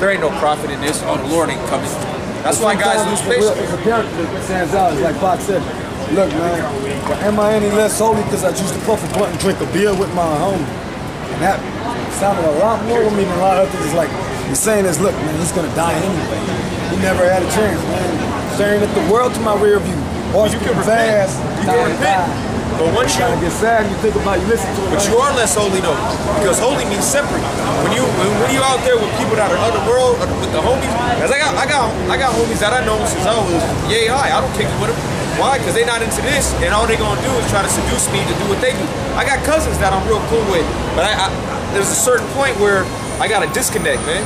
there ain't no profit in this. Oh, the Lord ain't coming. That's why guys lose patience. It's a character that stands out. It's like Fox said, look, man, am I any less holy because I choose to puff a blunt and drink a beer with my homie? And that sounded a lot more with me than a lot of others. It's like, he's saying this, look, man, he's gonna die anyway. He never had a chance, man. Staring at the world to my rear view. Or you can fast, you can repent. But once you get sad, and you think about, you listen to it. But you are less holy though, because holy means separate. When you out there with people that are underworld, with the homies, cause I got homies that I know since I was YAHAWAH. I don't kick it with them. Why? Because they not into this, and all they gonna do is try to seduce me to do what they do. I got cousins that I'm real cool with, but there's a certain point where I gotta disconnect, man.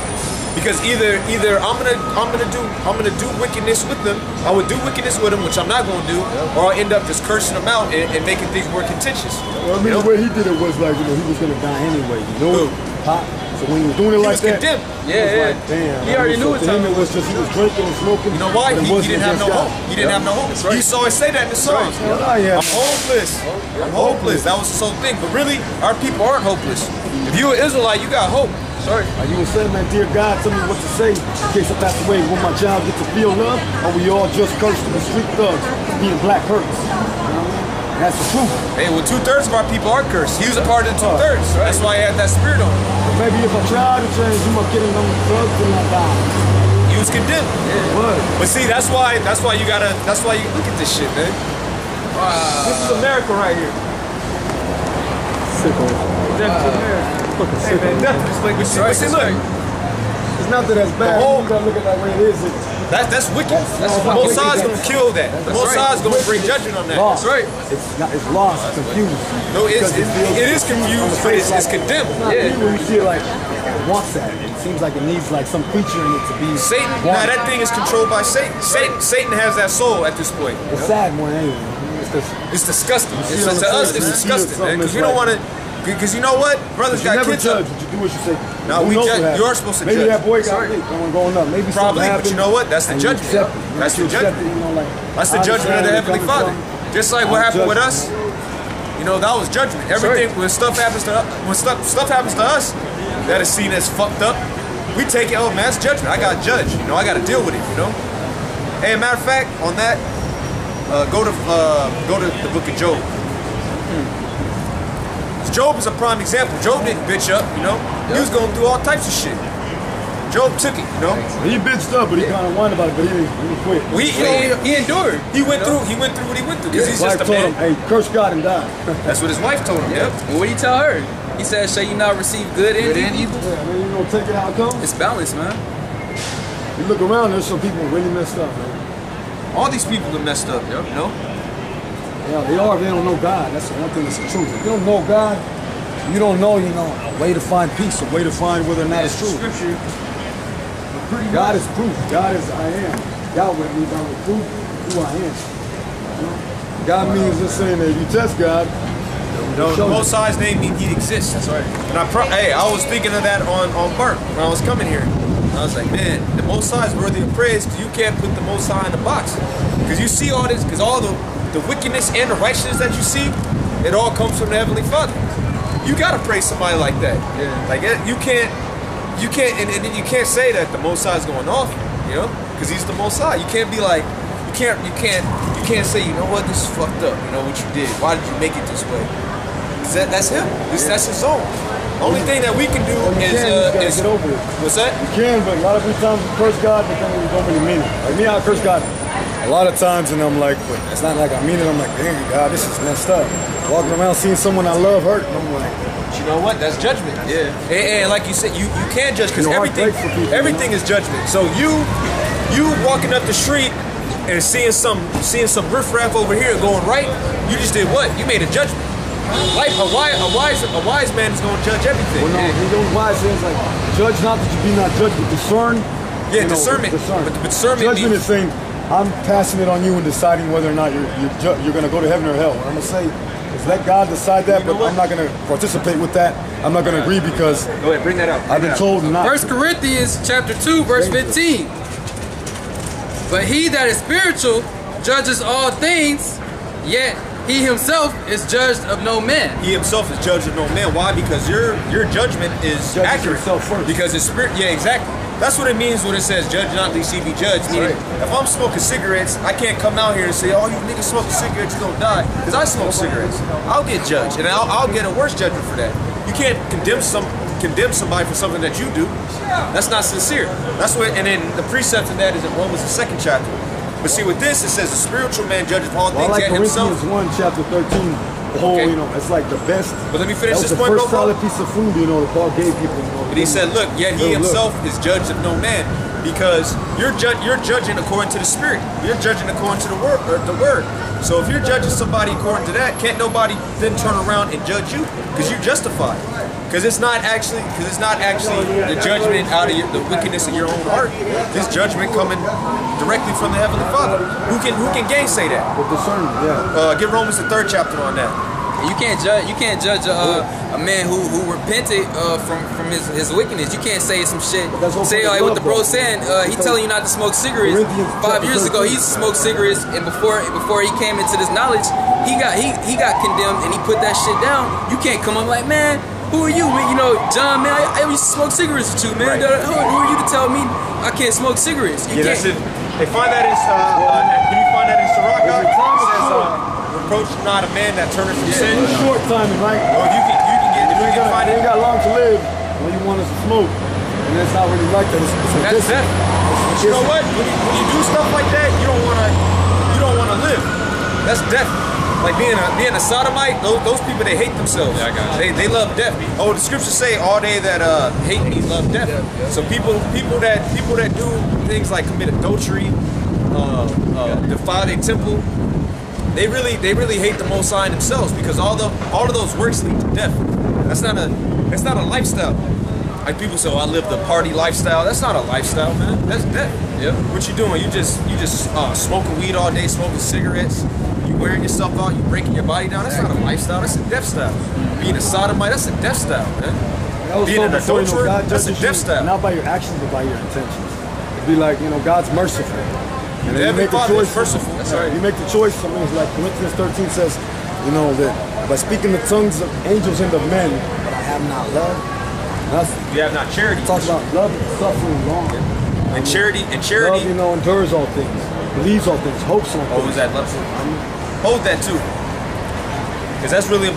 Because either I'm gonna do wickedness with them. I would do wickedness with them, which I'm not gonna do, or I'll end up just cursing them out and making things more contentious. Well, I mean, the way he did it was like, you know, he was gonna die anyway. You know, pop. So when he was doing it like that, condemned. Like, damn. He already knew it. It was just he was drinking and smoking. You know why? He didn't have no hope. He didn't have no hope. Right. You saw it say that in the songs. Right. I'm hopeless. I'm hopeless. That was the whole thing. But really, our people aren't hopeless. If you're an Israelite, you got hope. Sorry. You were saying, man, dear God, tell me what to say in case I pass away. Will my child get to feel love, or we all just cursed to the street thugs being black hurts? You know what I mean? That's the truth. Hey, well, 2/3 of our people are cursed. He was a part of the 2/3. Right. That's why he had that spirit on him. But maybe if I try to change, you might get them drugs and not die. He was condemned. Yeah. But see, that's why you look at this shit, man. This is America right here. Sicko. America. Hey man, definitely. But see, look. It's not that that's bad. You gotta look at that way it is. That's wicked. The Most High's gonna kill that. The Most High's gonna bring judgment on that. Lost. That's right. It's lost, it's confused. No, it is confused, but it's condemned. Yeah. You see it like it wants that. It seems like it needs like some creature in it to be. Satan. Now that thing is controlled by Satan. Satan has that soul at this point. It's sad more than anything. It's disgusting. To us, it's disgusting, man. Because we don't want to. Because you know what? Brothers got kids up. You do what you say. No, we judge. You are supposed to judge. Maybe that boy got going up. Maybe probably, but you know what? That's the judgment. That's the judgment. That's the judgment of the Heavenly Father. Just like what happened with us. You know, that was judgment. Everything when stuff happens to us, that is seen as fucked up. We take it. Oh man, that's judgment. I got judged. You know, I got to deal with it. You know. Hey, matter of fact, on that, go to the book of Job. Job is a prime example. Job didn't bitch up, you know. He was going through all types of shit. Job took it, you know. He bitched up, but he kind of whined about it, but he didn't quit. He endured. He went through what he went through. Because he's just a man. Hey, curse God and die. That's what his wife told him. Yep. And what did he tell her? He said, "Shall you not receive good and evil?" Yeah, I mean, you know, take it how it comes. It's balanced, man. You look around, there's some people really messed up, man. All these people are messed up, you know. Yeah, they don't know God. That's the one thing that's the truth. If you don't know God, you don't know, a way to find peace, a way to find whether or not it's true. Scripture. God is proof. God is I am. Yahweh means I will prove who I am. God means just saying that if you test God, the Most High's name means He exists. That's right. And I was thinking of that on Bart when I was coming here. I was like, man, the Most High is worthy of praise because you can't put the Most High in the box. Because you see all this, because all the wickedness and the righteousness that you see, it all comes from the Heavenly Father. You gotta praise somebody like that. Yeah. Like you can't, and you can't say that the Most High is going off, you know, because He's the Most High. You can't be like, you can't say, you know what, this is fucked up. You know what you did. Why did you make it this way? That's Him. That's His own. Only thing that we can do is get over it. What's that? You can, but a lot of times we curse God, but then we don't really mean it. Like me, I curse God a lot of times, and I'm like, but it's not like I mean it. I'm like, damn, God, this is messed up. Walking around seeing someone I love hurt, and I'm like, you know what? That's judgment. Yeah. And like you said, you can't judge because everything is judgment. So you walking up the street and seeing some riffraff over here going right, you just did what? You made a judgment. Like a wise man is going to judge everything. Well, no, those wise says like, judge not that you be not judged, but discern. Yeah, discernment. But discernment judgment is saying, I'm passing it on you and deciding whether or not you're going to go to heaven or hell. What I'm going to say is let God decide that, but I'm not going to participate with that. I'm not going to agree because go ahead, bring that out. I've been told not. 1 Corinthians chapter 2, verse 15. But he that is spiritual judges all things, yet he himself is judged of no man. He himself is judged of no man. Why? Because your judgment is accurate. First. Because it's spirit. Yeah, exactly. That's what it means when it says judge not lest ye be judged. Meaning, if I'm smoking cigarettes, I can't come out here and say, oh, you niggas smoking cigarettes, you're gonna die. Because I smoke cigarettes. I'll get judged, and I'll get a worse judgment for that. You can't condemn somebody for something that you do. That's not sincere. That's what, and then the precept of that is in Romans, the 2nd chapter. But see, with this, it says the spiritual man judges all things like at himself. Corinthians 1, chapter 13. The whole, you know, it's like the best. But let me finish this point, bro. bro. The first solid piece of food, you know, that Paul gave people. You know, and he said, look, yet he himself is judged of no man. Because you're judging according to the Spirit. You're judging according to the word. So if you're judging somebody according to that, can't nobody then turn around and judge you? Because you're justified. Because it's not actually the judgment out of the wickedness of your own heart. This judgment coming directly from the Heavenly Father. Who can gainsay that? With discernment, yeah. Get Romans the 3rd chapter on that. You can't judge a man who repented from his wickedness. You can't say some shit. Say like what the bro saying. He telling you not to smoke cigarettes. 5 years ago, he smoked cigarettes, and before he came into this knowledge, he got condemned, and he put that shit down. You can't come up like, man, who are you? You know, John, man, I used to smoke cigarettes with you, man. Right. Who are you to tell me I can't smoke cigarettes? You can't. That's it. They find that in can you find that in Sirach? It says, reproach not a man that turneth from sin. It's short timing, right? Or you can find it. You got long to live when you want us to smoke. And it's not really like that. That's death. You know what? When you do stuff like that, you don't wanna live. That's death. Like being a sodomite, those people, they hate themselves. Yeah, I got it. They love death. Oh, the scriptures say all they that hate me love death. Yeah. So people that do things like commit adultery, defile their temple, they really hate the Most High themselves, because all of those works lead to death. That's not a lifestyle. Like people say, oh, I live the party lifestyle. That's not a lifestyle, man. That's death. Yeah. What you doing? You just smoking weed all day, smoking cigarettes. You wearing yourself out. You breaking your body down. That's not a lifestyle. That's a death style. Being a sodomite, that's a death style, man. Being an adulterer, that's a death style. Not by your actions, but by your intentions. It'd be like, you know, God's merciful. And then you make the choice. Merciful. That's right. You make the choice. Something like Corinthians 13 says, you know, that by speaking the tongues of angels and of men, but I have not love, nothing. You have not charity. Talk about love, suffering, long. And charity. Love, you know, endures all things, believes all things, hopes all things. Oh, is that love? Hold that too. Because that's really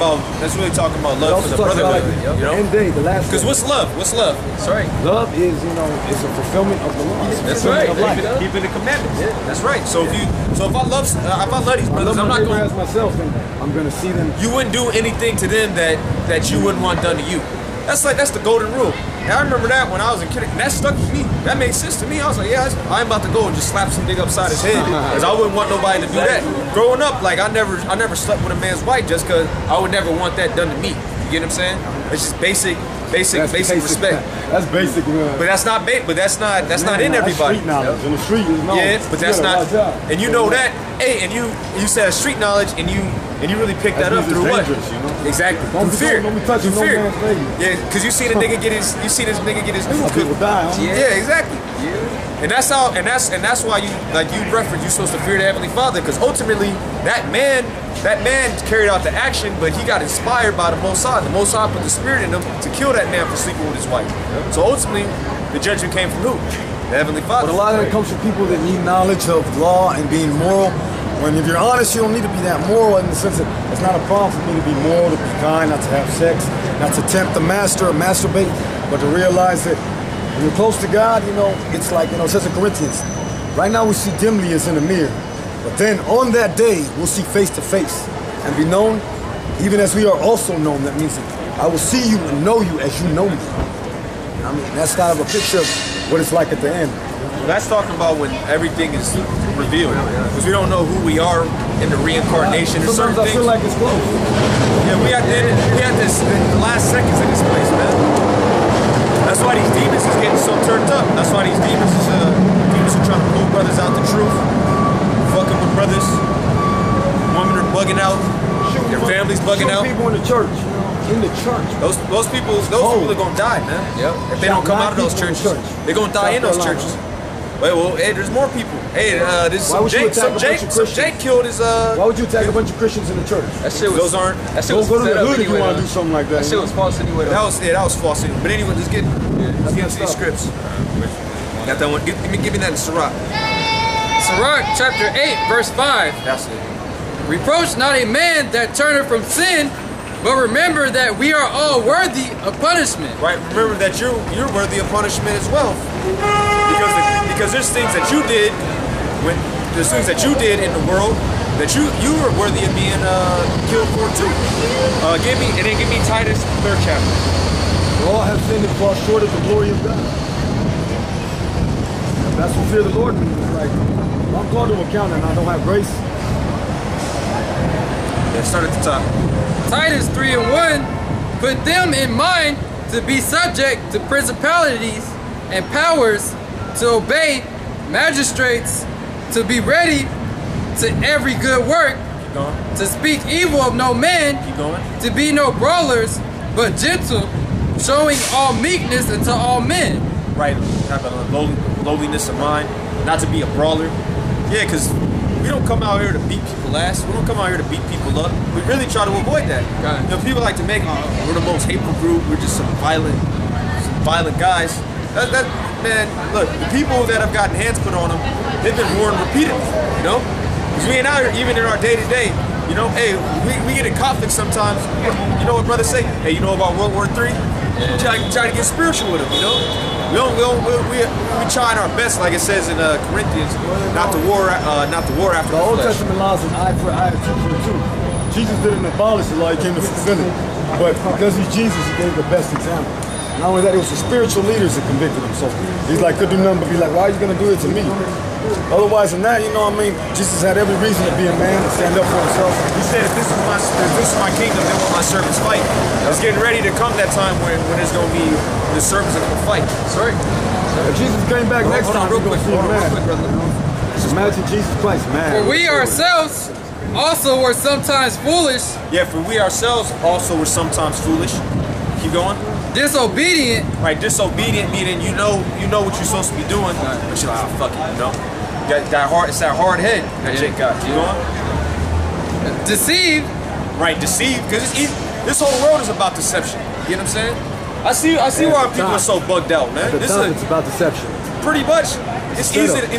talking about love for the brotherhood. Like, you know? End day, the last. Because what's love? What's love? That's right. Love is, you know, is a fulfillment of the law. That's right. Keeping the commandments. Yeah. That's right. So if I love these brothers, I'm not going to myself, and I'm going to see them. You wouldn't do anything to them that you wouldn't want done to you. That's the golden rule. And I remember that when I was in kindergarten. That stuck with me. That made sense to me. I was like, yeah, I'm about to go and just slap some nigga upside his head, because I wouldn't want nobody to do that. Growing up, like I never slept with a man's wife just because I would never want that done to me. You get what I'm saying? It's just basic respect. That's basic, man. But that's not in everybody. Street knowledge. In the street, you know. Yeah, but that's not. And you know that. Hey, and you said street knowledge, and you really picked that up through what? You know? Exactly. Through fear. Through fear. Yeah, because you see this nigga get his noodles cooked. Yeah, exactly. Yeah. And that's why you reference you're supposed to fear the Heavenly Father, because ultimately that man carried out the action, but he got inspired by the Most High. The Most High put the spirit in him to kill that man for sleeping with his wife. So ultimately, the judgment came from who? The Heavenly Father. But a lot of it comes from people that need knowledge of law and being moral. When if you're honest, you don't need to be that moral, in the sense that it's not a problem for me to be moral, to be kind, not to have sex, not to tempt the master or masturbate, but to realize that when you're close to God, you know, it's like, you know, it says in Corinthians, right now we see dimly as in a mirror, but then on that day we'll see face to face and be known even as we are also known. That means that I will see you and know you as you know me. I mean, that's kind of a picture of what it's like at the end. That's talking about when everything is revealed, because we don't know who we are in the reincarnation and certain things. I feel like it's close. Yeah, we had the last seconds in this place, man. That's why these demons is getting so turned up. That's why these demons are trying to pull brothers out the truth, fucking with brothers. Women are bugging out. Their families bugging out. People in the church. In the church. Those people are gonna die, man. Yep. If they don't come out of those churches, they're gonna die in those churches. Wait, well, hey, there's more people. Hey, this is some Jake killed his. Why would you attack a bunch of Christians in the church? That shit was. Go to the hood if you want to do something like that. That shit was false anyway. That was false anyway. But anyway, let's get into these scripts. Got that one? Give me that in Sirach. Sirach chapter 8, verse 5. That's it. Reproach not a man that turneth from sin, but remember that we are all worthy of punishment. Right. Remember that you're worthy of punishment as well, because there's things that you did there's things that you did in the world that you were worthy of being killed for too. Give me Titus 3rd chapter. All have sinned and fall short of the glory of God. That's what fear the Lord means. Like, I'm called to account and I don't have grace. Yeah, start at the top. Titus 3 and 1, put them in mind to be subject to principalities and powers, to obey magistrates, to be ready to every good work, Keep going. to speak evil of no man, Keep going. to be no brawlers, but gentle, showing all meekness unto all men. Right, have a lowliness of mind, not to be a brawler. Yeah, because we don't come out here to beat people ass. We don't come out here to beat people up. We really try to avoid that. Right. You know, people like to make, we're the most hateful group. We're just some violent guys. Man, look, the people that have gotten hands put on them, they've been warned repeatedly. You know, because we ain't out here even in our day-to-day. You know, hey, we get in conflict sometimes. You know what brothers say? Hey, you know about World War III? Yeah. Try to get spiritual with them. You know. We trying our best, like it says in Corinthians, not the war after the Old Testament laws an eye for eye, tooth for tooth. Jesus didn't abolish the law; he came to fulfill it. But because he's Jesus, he gave the best example. Not only that, it was the spiritual leaders that convicted him. So he's like, could do nothing but be like, why are you going to do it to me? Otherwise than that, you know what I mean? Jesus had every reason to be a man and stand up for himself. He said, if this is my kingdom, then will my servants fight. It's getting ready to come that time when there's going to be the servants are going to fight. Sorry. If Jesus came back next time, we're going to see him mad. Just imagine Jesus Christ mad. For we ourselves also were sometimes foolish. Yeah, for we ourselves also were sometimes foolish. Keep going. Disobedient. Right, disobedient meaning you know what you're supposed to be doing, but you're like, oh, fuck it, you know. It's that hard head that Jake got. Keep going. Deceived. Right, deceived, because it's easy. This whole world is about deception. You know what I'm saying? I see why people are so bugged out, man. It's about deception. Pretty much. It's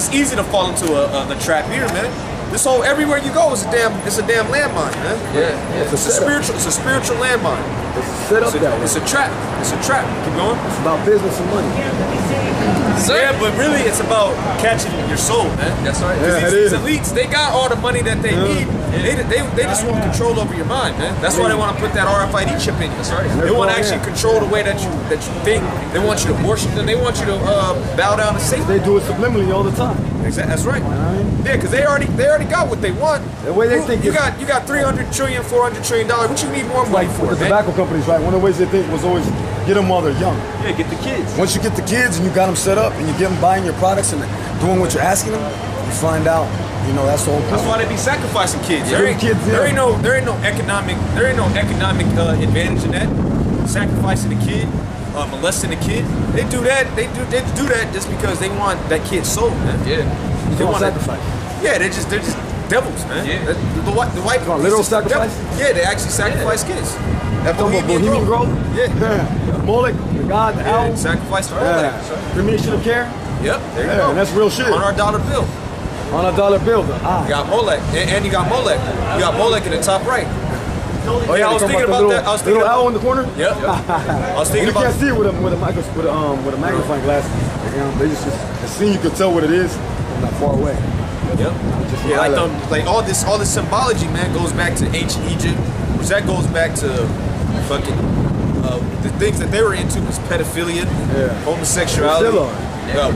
easy to fall into the trap here, man. This whole everywhere you go is a damn landmine, man. Yeah. It's a spiritual landmine. It's set up that way. It's a trap. It's a trap. Keep going. It's about business and money. Yeah, but really it's about catching your soul, man. That's right. Yeah, These elites, they got all the money that they need. They just want control over your mind, man. That's why they want to put that RFID chip in you. That's right. They want to actually control the way that you think. They want you to worship them. They want you to bow down to Satan. They do it subliminally all the time. Exactly. That's right. Yeah, because they already got what they want. The way they think you got 300 trillion, 400 trillion dollars. What you need more money for? The tobacco companies, right? One of the ways they think was always get them while they're young. Yeah, get the kids. Once you get the kids and you got them set up and you get them buying your products and doing what you're asking them, you find out, you know, that's the whole point. That's why they be sacrificing kids. Yeah. There ain't no economic advantage in that. Sacrificing the kid, molesting the kid. They do that. They do that just because they want that kid's soul, man. Yeah. They want sacrifice. Yeah, they're just devils, man. Yeah. The white people. Literal sacrifice? Yeah, they actually sacrifice kids. That Bohemian Grove? Yeah. Moloch, the god, the owl. Sacrifice for all that. Premonition of care? Yep, there you go. And that's real shit. On our dollar bill. On a dollar bill, the eye. You got Molech, and you got Molech. You got Molech in the top right. Oh yeah, I was thinking about that. I was thinking little owl in the corner. Yep. I was thinking you can't see it with a magnifying glass. You know, they just as soon you can tell what it is from that far away. Yep. Yeah, like all this symbology, man, goes back to ancient Egypt, which that goes back to fucking the things that they were into was pedophilia, homosexuality,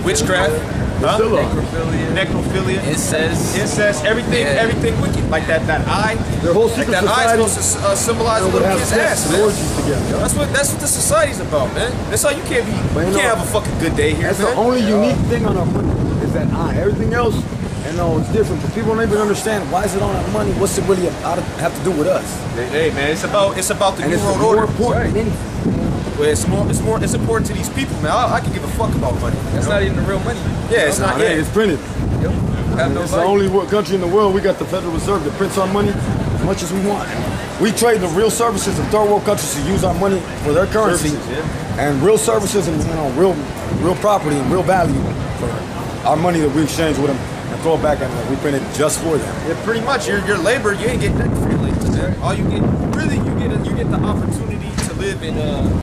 witchcraft, necrophilia, incest, everything wicked. Like that eye. Their whole secret that eye is society supposed to symbolize a little kid's ass, man. That's what the society's about, man. That's how you can't have a fucking good day here. That's man. the only unique thing on our money is that eye. Everything else, you know, it's different. But people don't even understand why is it on our money. What's it really have to do with us? Hey man, it's about the New World Order. It's more important than anything. Well, it's important to these people, man. I can give a fuck about money. That's not even the real money. Yeah, it's not. Yeah, it's printed. Yep. It's the only country in the world we got the Federal Reserve that prints our money as much as we want. We trade the real services of third world countries to use our money for their currency, and real services and real property and real value for our money that we exchange with them and throw it back at them. We print it just for them. Yeah, pretty much. Your labor, you ain't getting nothing for your labor. All you get, really, you get the opportunity to live in